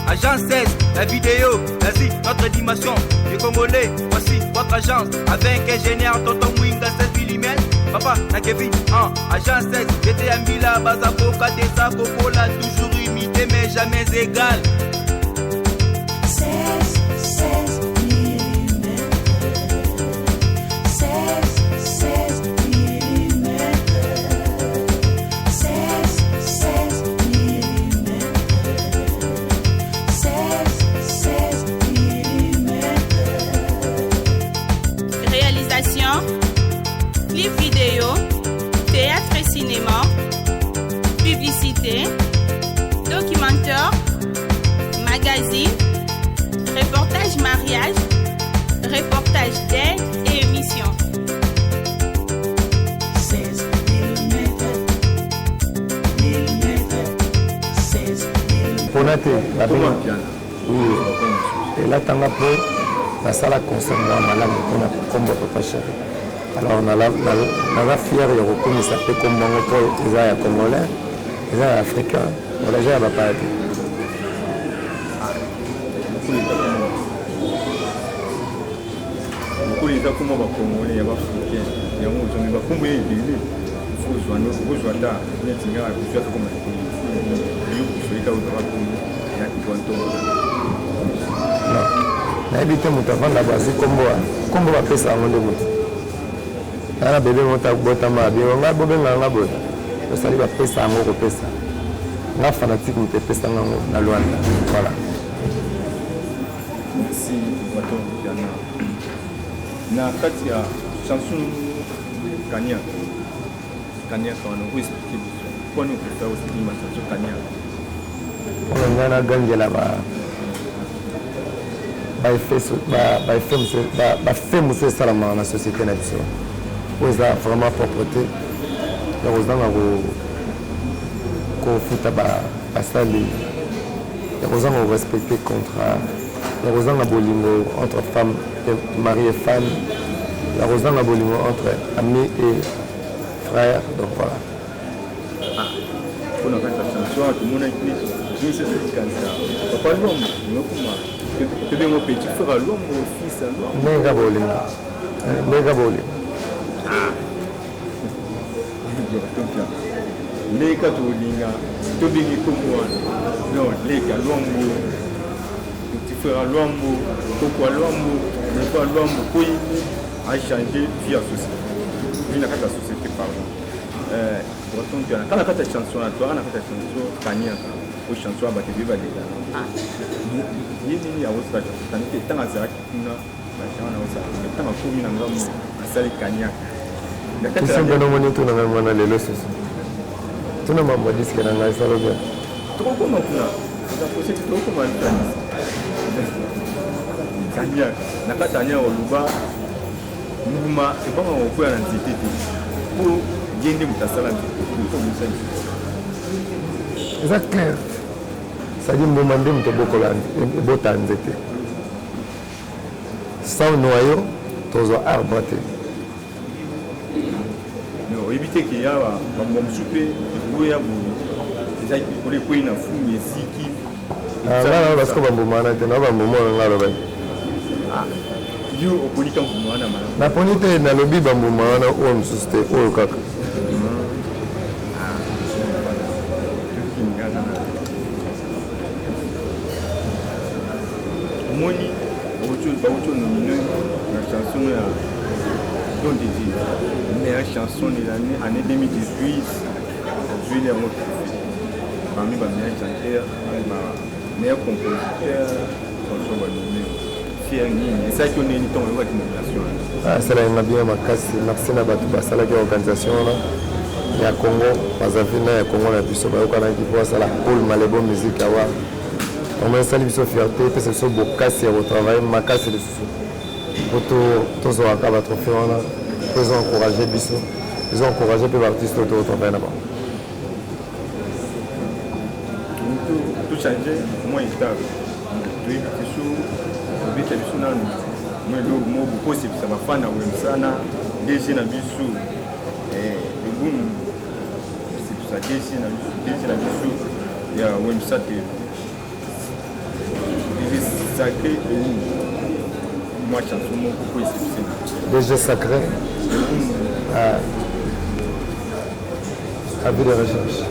Agence 16, la vidéo, vas-y, notre animation. Les Congolais, voici votre agence. Avec ingénieur Tonton Mwinga 16 mm. Papa, na Kevin, Agence 16, j'étais à Mila, Bazako, Kadesa, Kokola, toujours imité mais jamais égal. 16 mm. 16 mm. 16 mm. 16 mm. Réalisation, clip vidéo, théâtre et cinéma, publicité, documentaire, magazine, reportage mariage, reportage d'aide et émission. 16 mm. 16 mm. Ponate, la bonne. Oui. Et là, t'en as peu. La salle concerne moi, malade, on a comme papa chéri. Alors, on a fier de reconnaître ça fait comme mon père, ils sont congolais, ils sont africains. On a déjà pas été. Beaucoup les comme on va congolais, il y a pas africain. Il y a où on va combien de villes. Il faut jouer nos gros joueurs là. Il y a des gars qui jouent comme ça. Il y a des gars qui jouent Na habité mon avant la base comme va faire ça en de moto. Ana bébé monta bota ma bien on va bobe nganga bota. Le sali va pesa ngo pesa. Na fanatique mte pesa ngo na Luanda. Voilà. Merci Baton Piana. Na kati ya chanson Kanya. Kanya quand on explique pourquoi nous préférons aussi ma chanson Kanya. On a gangela ba fait monsieur Salama dans la société nationale. Vous avez vraiment propreté. Vous avez respecté le contrat. Vous avez entre femmes, mari et femme. Vous avez entre amis et frères. Donc voilà. Pour la chanson, tout le monde a écrit. Je sais ce qu'il y a. Papa l'homme, tu es mon petit frère à l'homme, mon fils à l'homme. Mega bowling. Mega bowling. Les cas de Linga, tu es comme moi. Non, les cas l'homme, petit frère à l'homme, coco à l'homme, le pas l'homme, puis a changé vie à société. Vie n'a pas de société, pardon. Quand on a fait chanson, on a fait chanson, Kanya, ou chanson à battre viva déjà. Yini ya wosa tanike tanga za kuna bashana wosa tanga kumi na ngamu asali Kanya. Kisa ngano moni tuna ngana lelo sasa. Tuna mambo diske na ngasa roga. Trop comment kuna. Ça possible trop comment Kanya. Nakatanya oluba nguma ebanga okuya na nzitete. Pour gende mutasala pour musali. C'est clair. Ça dit que je suis sans noyau, tu as arbre. Non, éviter qu'il y a un souper, il y a des points de fou, mais si qui. Ah, là, parce que je suis un yo oponika mbumana mara. Na ponite na lobi bambumana o msuste o kaka. Moni auto nominé la chanson ya Don Didi. Mais la chanson de l'année 2018, je l'ai montré. Parmi les meilleurs chanteurs, les meilleurs compositeurs, chanson va nommer. C'est ça qui est une nomination. Ah, c'est là bien ma casse, merci na batu basala ki organisation là. Ya Congo, bazavina ya Congo na biso ba yokana ki po sala Paul Malebo musique awa. On m'a sali biso fierté parce que so bokasi ya travail ma casse de sous. Poto tozo akaba trophée on a. Ils ont encouragé biso. Ils ont encouragé peu artistes autour travail là-bas. Tout changer, moi il t'a. Tu es biso biso nanu moi lo possible ça va faire na wemsana déjà na biso le boom c'est ça déjà na biso ya wemsate sacré et moi chanson mon beaucoup exceptionnel. Déjà sacré. Avis de recherche.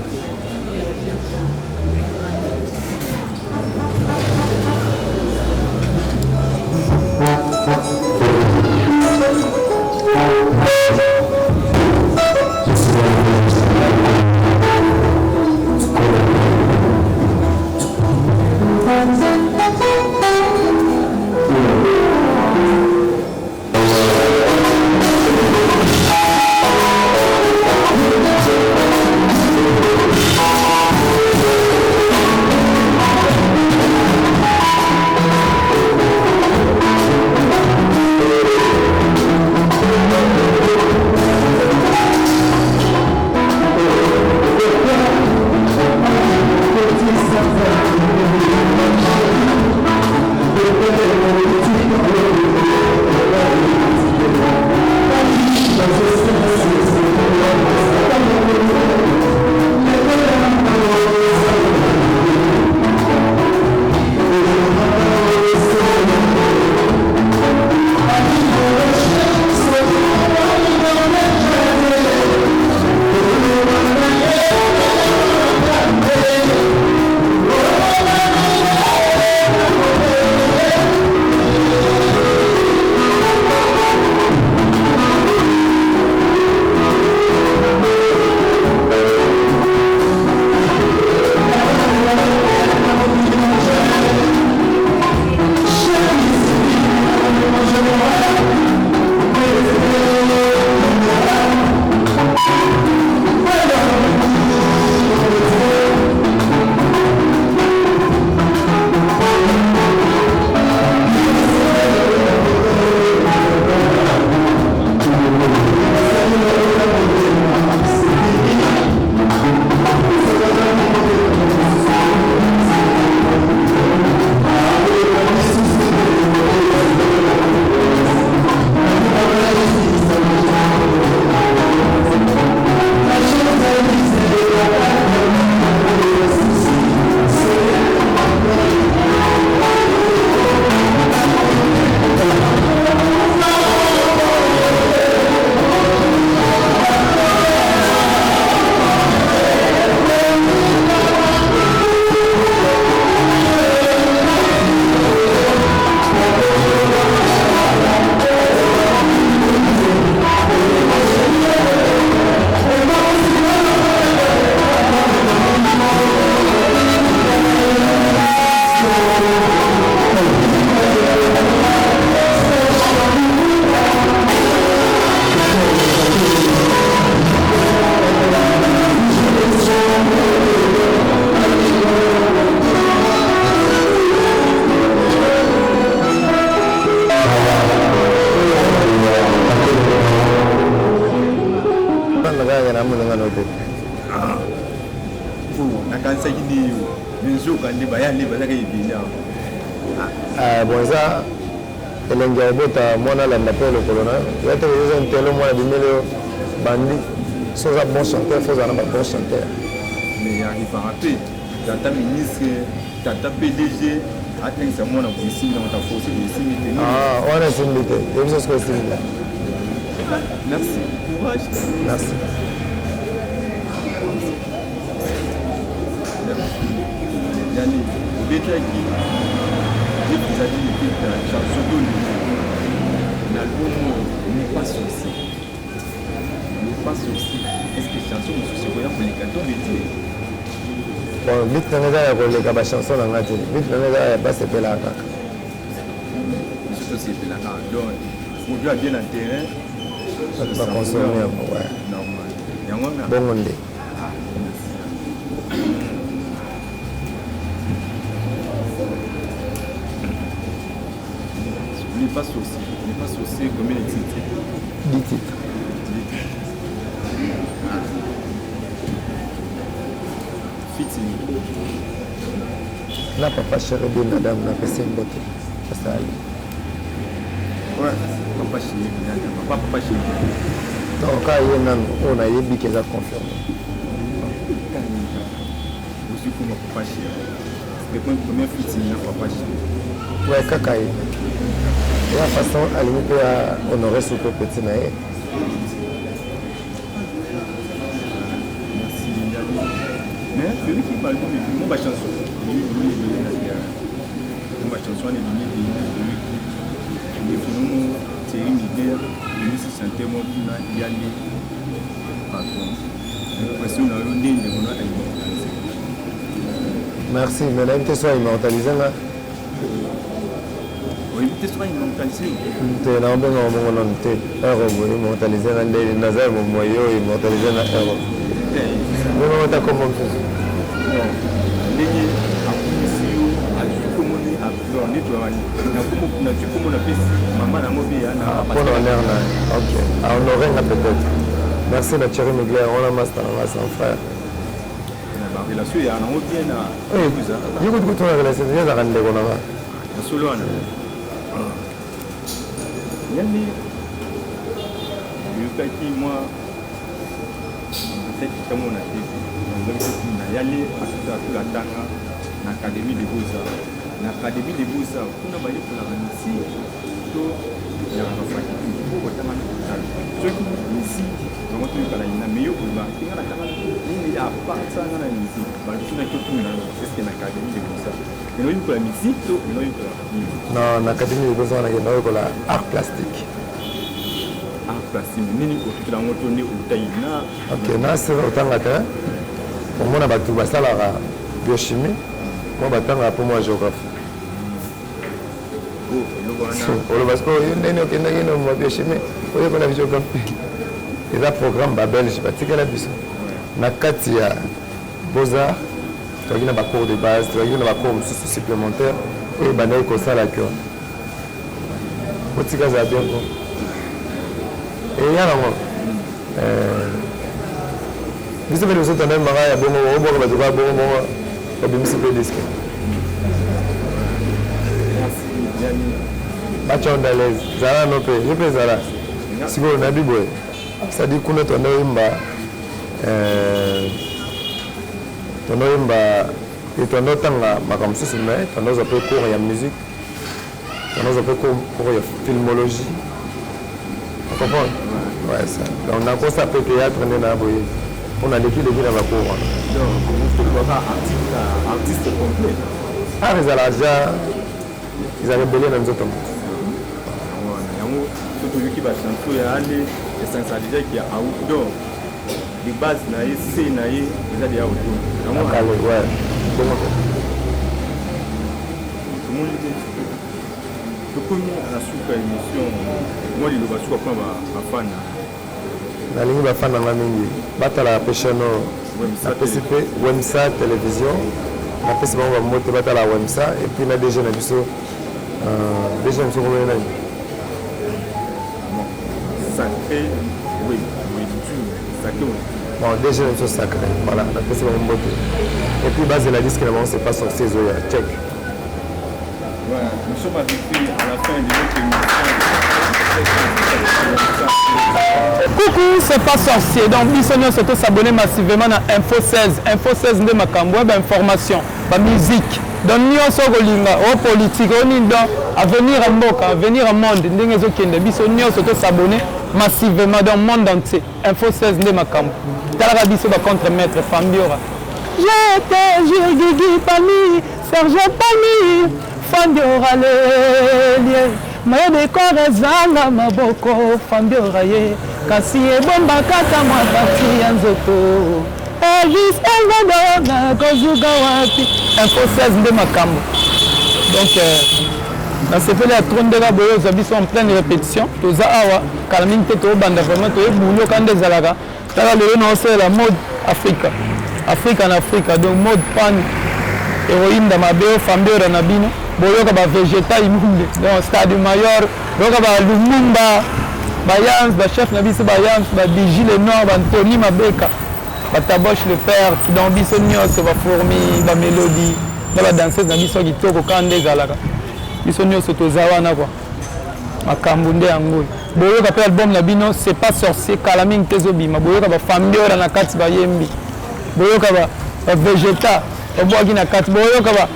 Bonza, elengi obota mwana landa pe le colonel. Ya te vous un tel moi bimelo bandi. Sans un bon chanteur, faut un bon chanteur. Mais il arrive à rappeler, tata ministre, tata PDG, attends ça moi on a ici dans ta force ici. Ah, on a similité. Et vous ce que c'est. Merci. Courage. Merci. Yani, beta qui vous avez dit que la chanson de l'album n'est pas sorti. N'est pas sorti. Est-ce que chanson est sorti pour les cantons de Dieu? Bon, vite on est avec les chanson dans la télé. Vite on est avec pas c'est pas là. Surtout c'est là. Donc, on doit bien en terrain. Ça va consommer ouais. Normal. Bon monde. Il n'est pas saucé, combien de titres? 10 titres. Fitting. Na papa chéri bien madame na pesa mbote. Ça allait. Ouais, papa chéri bien papa chéri. Non, quand il y a on a yebi que ça confirme. Aussi pour mon papa chéri. C'est le premier fitting na papa chéri. Ouais, kaka. Et la façon, à limite, à honorer ce que petit naïe. Merci, mais celui qui parle de mon chanson, mon chanson est liée de c'est une idée de se sentir mon y aller pardon. Merci, mais là, tu sois immortalisé là. Oui, tu sois immortalisé. Tu es là, on va immortalisé là, Nazar, mon moyen, immortalisé là. Mais on t'a comment fait? Ok, on aurait peut-être. Merci la chérie Miguel, on a master, on a son frère. La relation est en bien à. Oui, il y a beaucoup de relations, il y a des rendez-vous. Solo yani yokaki moi peut-être comme on a dit na yali asuta la tanga na académie de beaux-arts na académie de beaux-arts kuna baye pour la ici to ya rafaki pour kotama na so ki ici vraiment tu kala ina meyo kuba tinga na tanga ni ya patsa na ici ba tuna ki kuna est-ce que na académie de beaux-arts mais oui pour la musique to non non na académie de beaux-arts na yendo ko la art plastique. Ok, c'est autant que pour moi, je vais faire la biochimie, moi, je vais faire pour moi géographie. Parce que je vais faire biochimie, je vais faire géographie. Et là, le programme belge, je vais faire la biochimie. Dans Katia, Beaux-Arts, tu vas avoir des cours de base, tu vas avoir des cours supplémentaires, et tu vas avoir des cours de la cure. Tu vas bien. Et il y a un moment. Vous savez, vous êtes un homme, il y a bon moment, vous avez un bon moment, vous avez un peu de disque. Merci. On est à l'aise. Zara, non, je peux Zara. Si vous avez un peu, ça dit qu'on est un homme, et tu as un autre comme ça, mais tu as un peu cours, il y a musique, tu as un peu cours, il y a filmologie. Tu comprends? Ouais, ça. Donc, on a encore ça peut théâtre, on a l'équipe de la cour. Donc, on ne peut pas artiste complet. Ah, mais déjà, ils avaient belé dans les autres. Surtout qui va chanter, il y a des sensibilités qui sont outdoor. Les bases, c'est des outdoor. Ouais. Comment à la soupe émission, moi je vais souper comme un fan. La ligne va faire dans la mingi. Battre la pêche no. La PCP, Wemsa télévision. La PCP on va monter battre la Wemsa et puis la DG na biso. DG on se remet là. Sacré, oui, sacré. Bon, DG on se sacré. Voilà, la PCP on monte. Et puis base de la disque là, c'est pas sorcier Zoya. Check. Voilà, nous sommes arrivés à la fin de notre émission. Coucou, c'est pas sorcier. Donc, Bissonio surtout s'abonner massivement à Info 16. Info 16 de Makambo, information, musique. Donc, nous sommes au politique, on est dans avenir à Mboka, avenir au monde. Bissonio surtout s'abonner massivement dans le monde entier. Info 16 de Makambo. Talarabiso va contre maître Fambiora. J'étais Guigui Pami, Serge Pami. Fambiora le maya de korezanga maboko Fambiora ye kasi ebomba kata mwapati ya nzoto Elvis Elvado na kozuga wapi Info 16 de Makambo. Donc dans ce fait la trône de la boyo zabiso en pleine répétition toza awa kalamine teto banda vraiment to ebulo kande zalaka tala le no c'est la mode Africa en Afrique donc mode pan héroïne de Mabeo Fambiora na bino boyoka ba végétal immunde dans stade mayor boyoka ba Lumumba bayans ba chef na biso bayans ba Vigile Nord ba Anthony Mabeka ba Taboche le père dans biso nyos ba Fourmi ba Mélodie ba danseuse na biso kitoko kande zalaka biso nyos tozawa na kwa makambo nde yango boyoka pe album na bino c'est pas sorcier kalaming tezobima boyoka ba Fambiora na kati ba yembi boyoka ba végétal obwaki na kati boyoka ba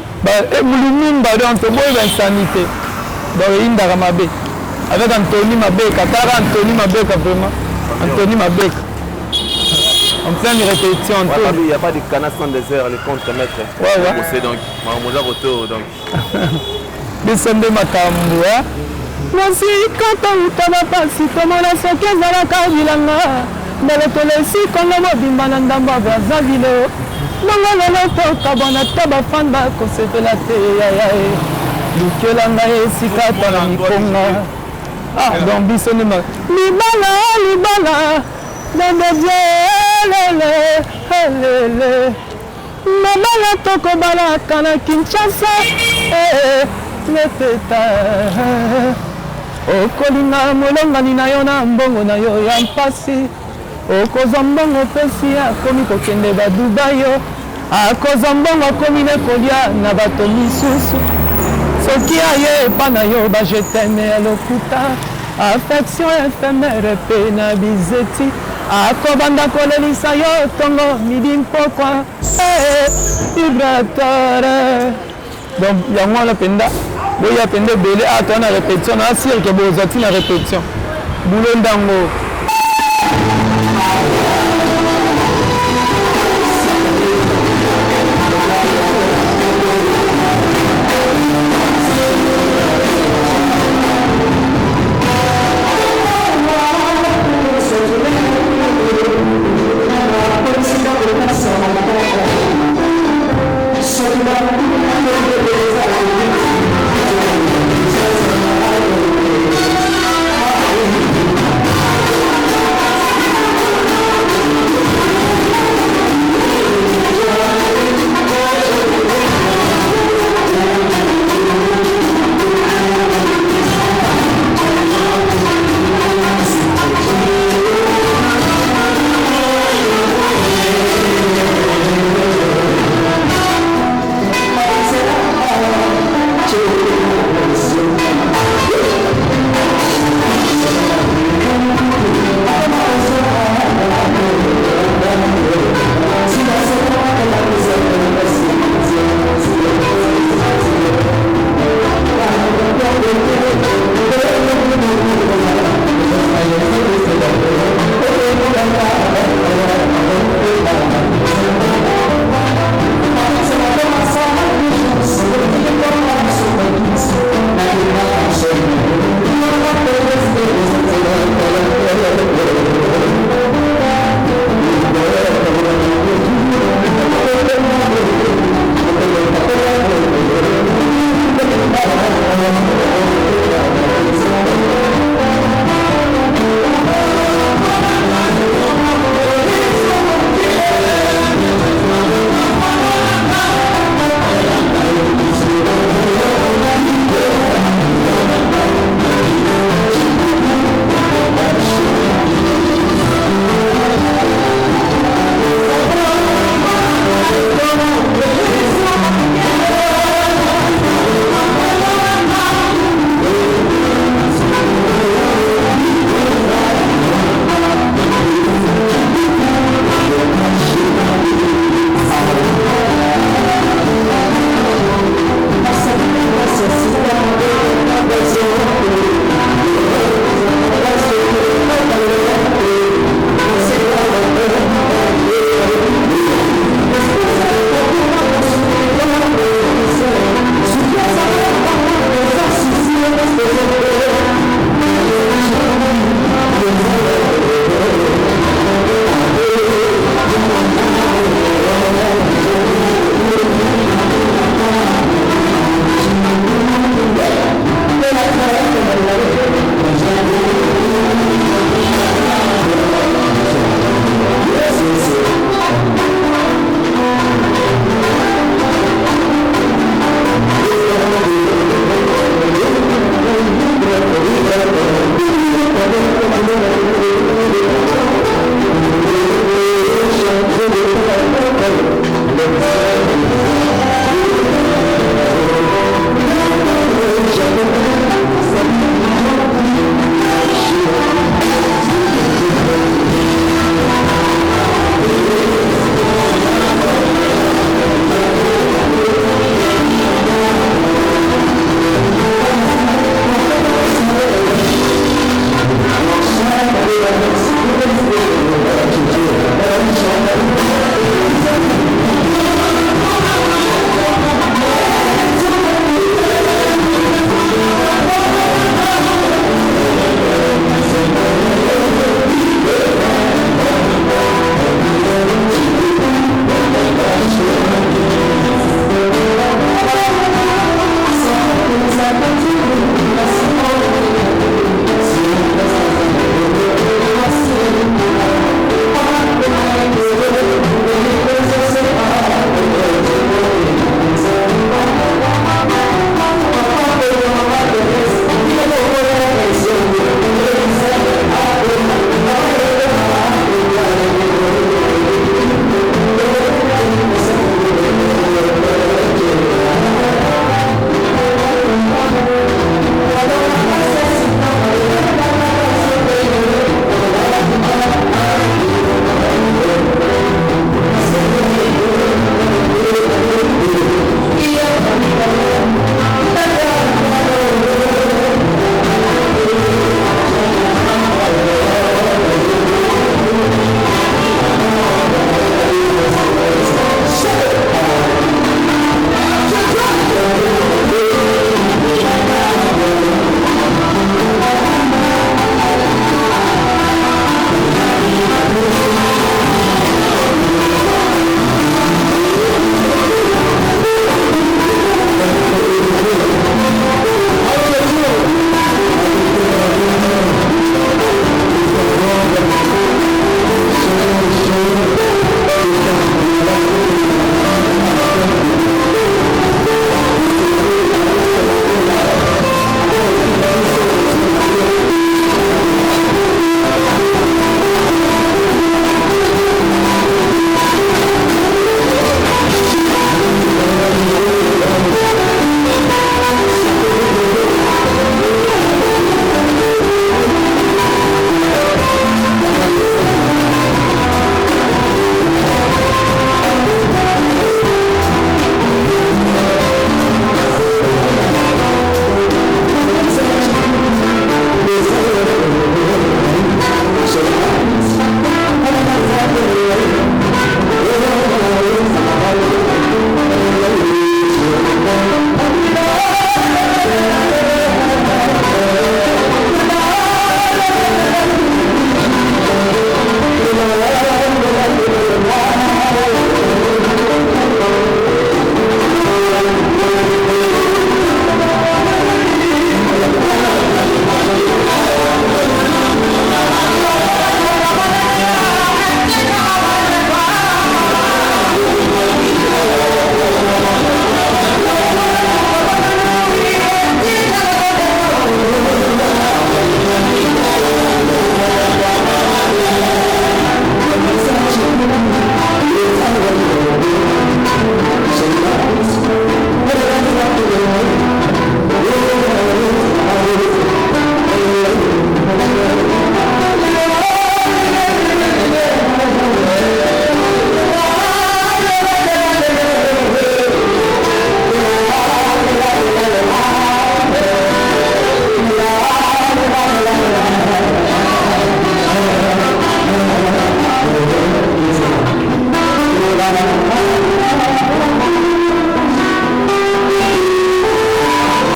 Moulimimba donc toboye insanité donc indaka mabe avec Anthony Mabeka tara Anthony Mabeka vraiment Anthony Mabeka en pleine répétition il n'y a pas de canard sans désert les contre-maîtres c'est donc Mamoza Roto donc bisende makambo nasika tauta bapasi tomona soki ezalaka bilanga mbele tolesi kongo mobimba na ndambo ya Brazzaville bongo lelo tokabwana ta bafani bakosepela te yayae lukela ngai esika tala mikonga donc biso nde libala nandedielele mabala tokobalaka na Kinshasa leteta okolinga molongani na yo na mbongo na yo ya mpasi okozwa mbongo pesi akomi kokende badubai yo akozwa mbongo akomi nekolia na bato misusu soki aye epa na yo bajeteme ya lokuta affection éphémère mpe na bizeti akobanda kolelisa yo ntongo midi mpokwa vibratore donc yango wana mpenza boya mpenza ebele toa na répétition na asirke bozwa ti na répétition bulo ndango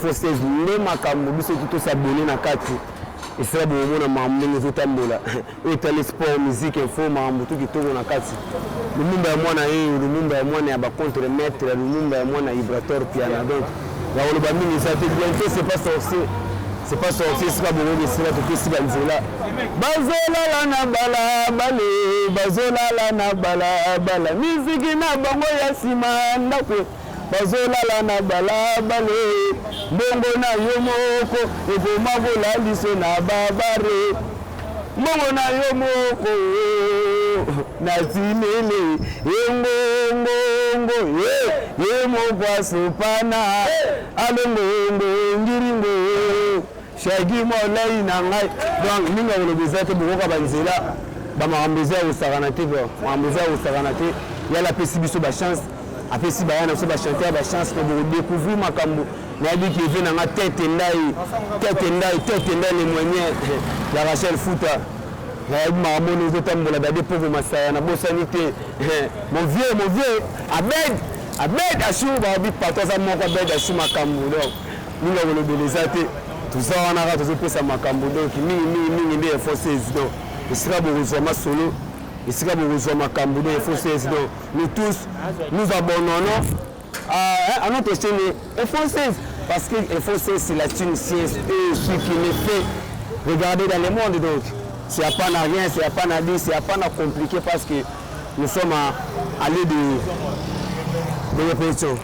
Info 16 nde makambo biso tosabone na kati esala bomona makambo ndenge ezotambola oyo etali sport musique info makambo kitoko na kati lumumba ya mwana ye lumumba ya mwana ya bacontre maître lumumba ya mwana vibrateur piano donc bakoloba mingi eza te bientôt c'est pas sorti esika bongo esila topesi banzela bazolala na balabale bazolala na balabala miziki na bango ya nsima ndako bazolala na balabale mbongo na yo moko ekoma kolaliso na babare mbongo na yo moko na timele yengongongo ye moko asopana alongongo ngiringo shagi molai na ngai donc ninga kolobeza te bokoka banzela bamakambo eza osakana te makambo eza osakana te yala apesi biso bachance apesi bayana biso bachanteur bachance po bokodécouvrir makambo nayebi ki eve nanga tete ndai le moyen ya Rachel Fouta nayebi makambo ono ezotambola dade pauvre masaya nabosani te mon vieux abed ashu babi pato aza moko abed ashu makambo donc ninga kolobeleza te toza wana kaka tozopesa makambo donc mingi nde Info 16 donc esika bokozwa masolo esika bokozwa makambo nde Info 16 donc nous tous nous abandonnons à notre chaîne Info 16 parce que Info 16 c'est la thune science et ce qui me fait regarder dans le monde donc c'est pas na rien c'est pas na dit c'est pas na compliqué parce que nous sommes à l'aide de répétition.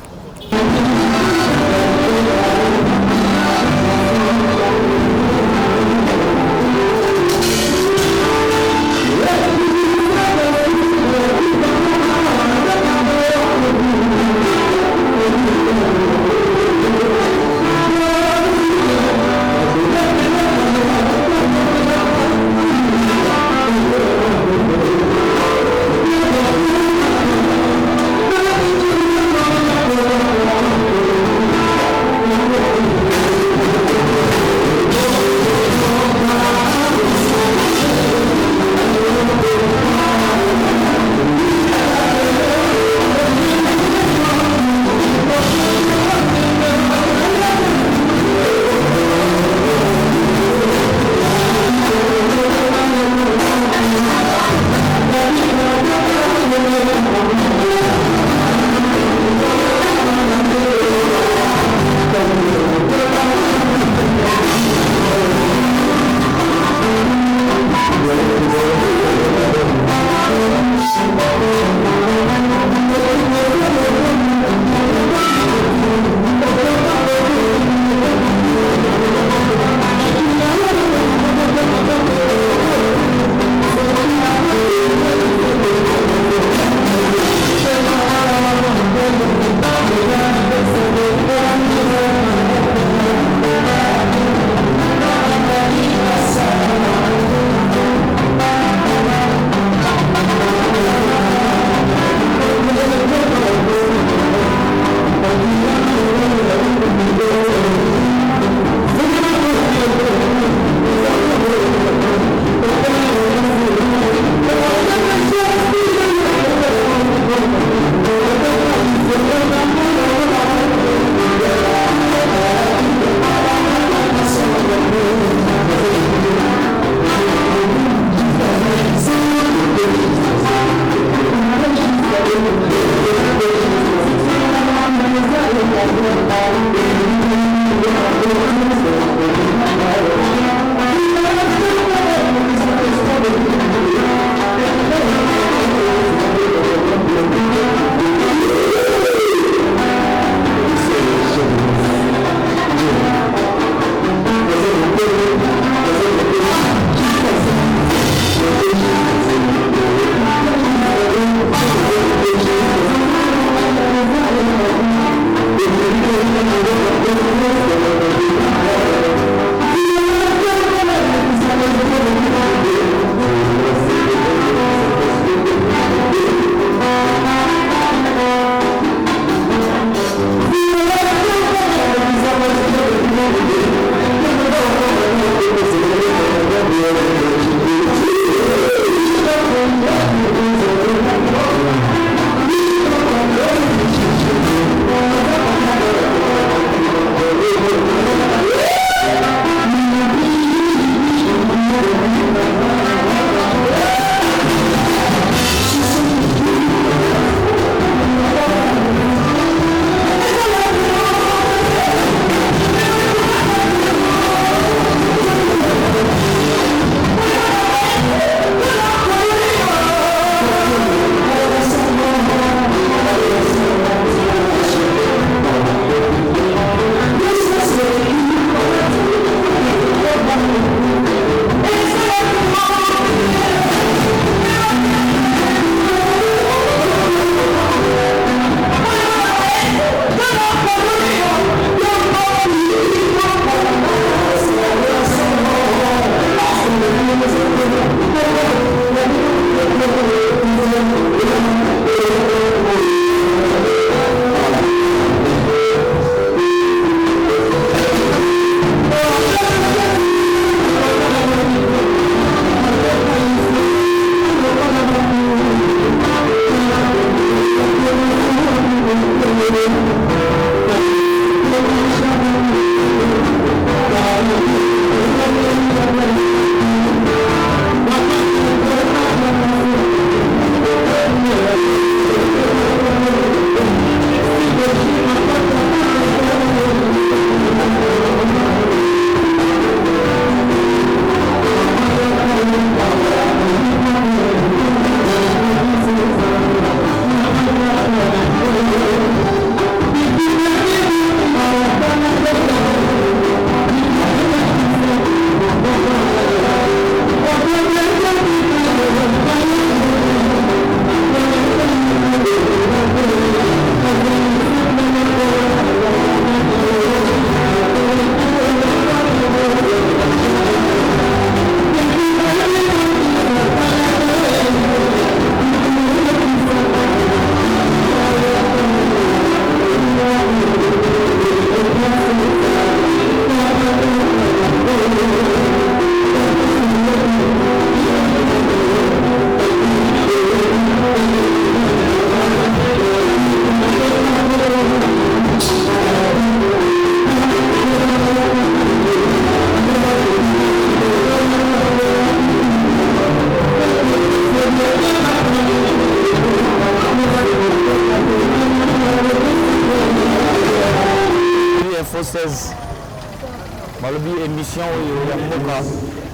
balobi émission oyo ya mboka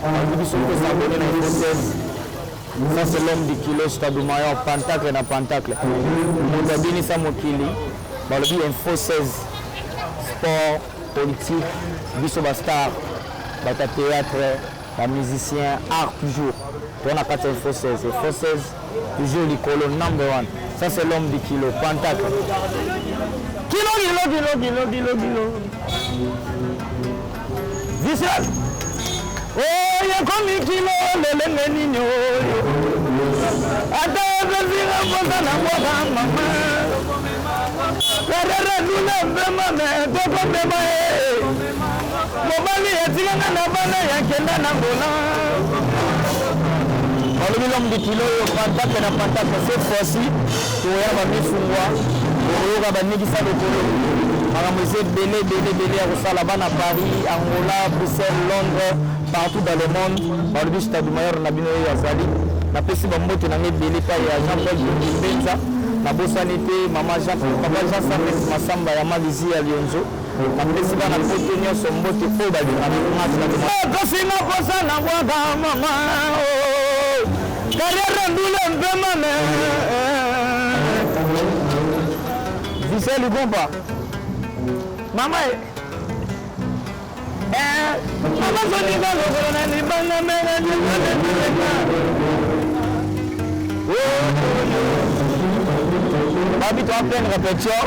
balobi biso tosabone na Info 16. Ça c'est l'homme du kilo Stade Mayor Pentacle na Pentacle moto abinisa mokili balobi Info 16 sport politique biso bastar bata théâtre ba musicien art toujours on a 4 Info 16 Info 16 toujours likolo number 1. Ça c'est l'homme du kilo Pentacle kilo visuel. Oh, ya komi kilo lelenge nini oyo ata kozira mposa na mboka mama karere dule mpema me tokopema ye mobali etikanga na bana yakenda na ngola balobi l'homme du kilo oyo Pentacle na Pentacle cette fois-ci toya bamisungwa oyoka banikisa lokolo makambo eza ebele ya kosala bana Paris, Angola, Bruxelles, Londres, partout dans le monde balobi Stade Mayor na bino oyo azali napesi bambote na ngai ebele pa ya Jean-Paul Mbenza nabosani te papa Jean Samet Masamba ya Malizi ya Lionzo napesi bana poto nyonso mbote oyo balingana tosinga posa na bwaka mama carrière ndule mpema me Vissel Ligomba mama mama soninga lokolo na libanga mena babi to apprendre répétition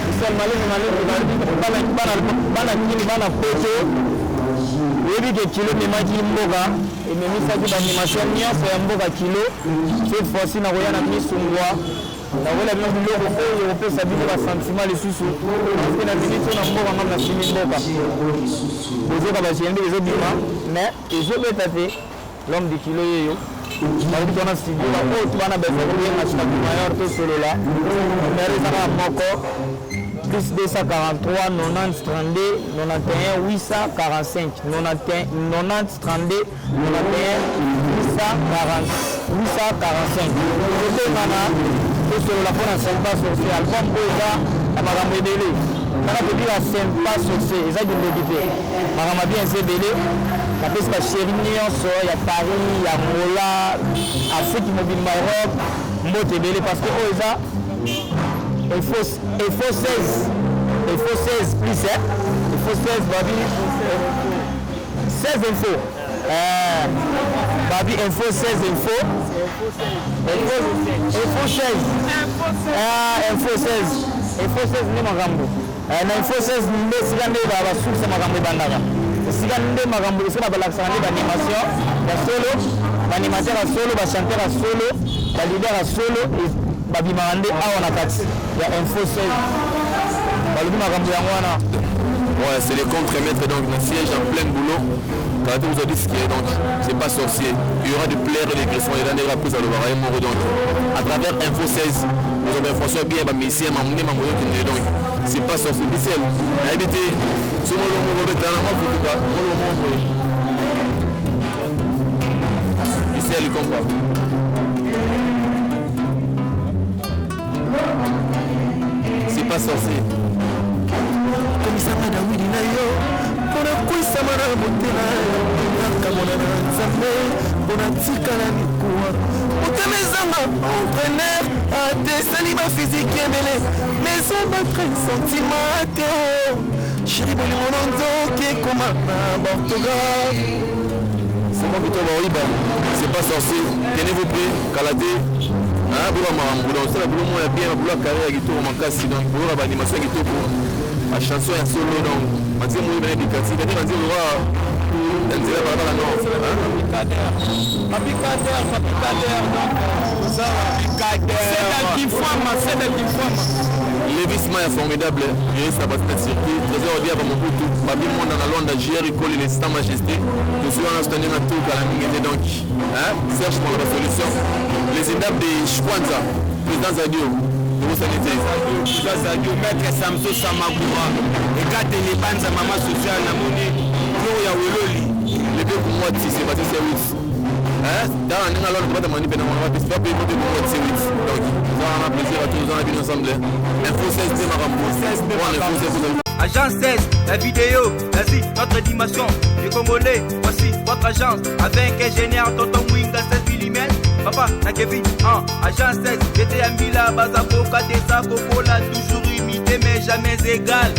Vissel malini bana kini bana poto yebi ke kilo memaki mboka ememisaki baanimation nyonso ya mboka kilo cette fois-ci nakoya na misungwa nakola bino biloko oyo kopesa bino basentiment lisusu parceke na bini to na mboka ngam nasimi mboka bozoka basiende ezobima mais ezobeta te l'homme du kilo yeyo bakoki tona studio oyo tubana bezali koyenga Stade Mayor tosolola numero ezaka moko plus 243 90 32 91 845 90 32 91 845 tokokana tosolola mpona Sympa Sorcier album oyo eza na makambo ebele kaka todira Sympa Sorcier eza kindoki te makambo bien eza ebele napesi basheri nyonso ya Paris ya Angola Afrique mobimba Europe mbote ebele parce que oyo eza Info 16 plus Info 16 babi 16 info babi Info 16 info Info 16 nde makambo na Info 16 nde sika nde basukisa makambo ebandaka sika nde makambo esika balakisaka nde baanimation ya solo baanimateur ya solo bachanteur ya solo balider ya solo babimaka nde awa na kati ya Info 16 balobi makambo yango wana. Ouais, c'est les contre-maîtres donc le siège en plein boulot. Quand vous avez dit ce qui est donc c'est pas sorcier. Il y aura des plaires et des greffons et des rapports à l'oreille mort donc à travers Info 16 vous avez François bien ma messie ma monnaie ma moyo qui donc c'est pas sorcier Vissel a évité ce mot le mot dans la mort tout pas Vissel il comprend. C'est pas sorcier. Komisama na wili na yo mpona kwisama na motema nakamona na nzambe mpona tikala mikuwa motema ezanga entraîneur atesali bafiziki ebele mais obaka sentima te shiri bolingono nzoki ekoma na bortographe soma bito baoyiba c'est pas sorcier tenez-vous prêt kalate bola makambo donc osala bilo moko ya bien bola carrière ya kitoko makasi donc boyoka baanimation ya kitoko chanson ya solo donc matie moyi bana dikati kati banzi olwa nzela balabala non papikader l'évissement est formidable ça va être circuit trésor dia ba mobutu babi monde na Londres JR Ecole les Sa Majesté nous sommes en standing à tout à la mingete donc cherche pour la solution les indap de Shkwanza président Zadio Zadio maître Samso Samakura ekate libanza mama social na moni no ya weloli les deux pour moi c'est passé service dans un alors pas de mani ben on va pas faire payer pour moi service donc ça on a plaisir à tous on a bien ensemble Info 16 de Marambo 16 de Marambo Agence 16, la vidéo, vas-y, notre dimension. Les Congolais, voici votre agence. Avec ingénieur Tonton Mwinga 7 mm. Papa, na Kevin, agence 16. J'étais à Mila, Bazako, Kadesa, Coco, là, toujours imité, mais jamais égal.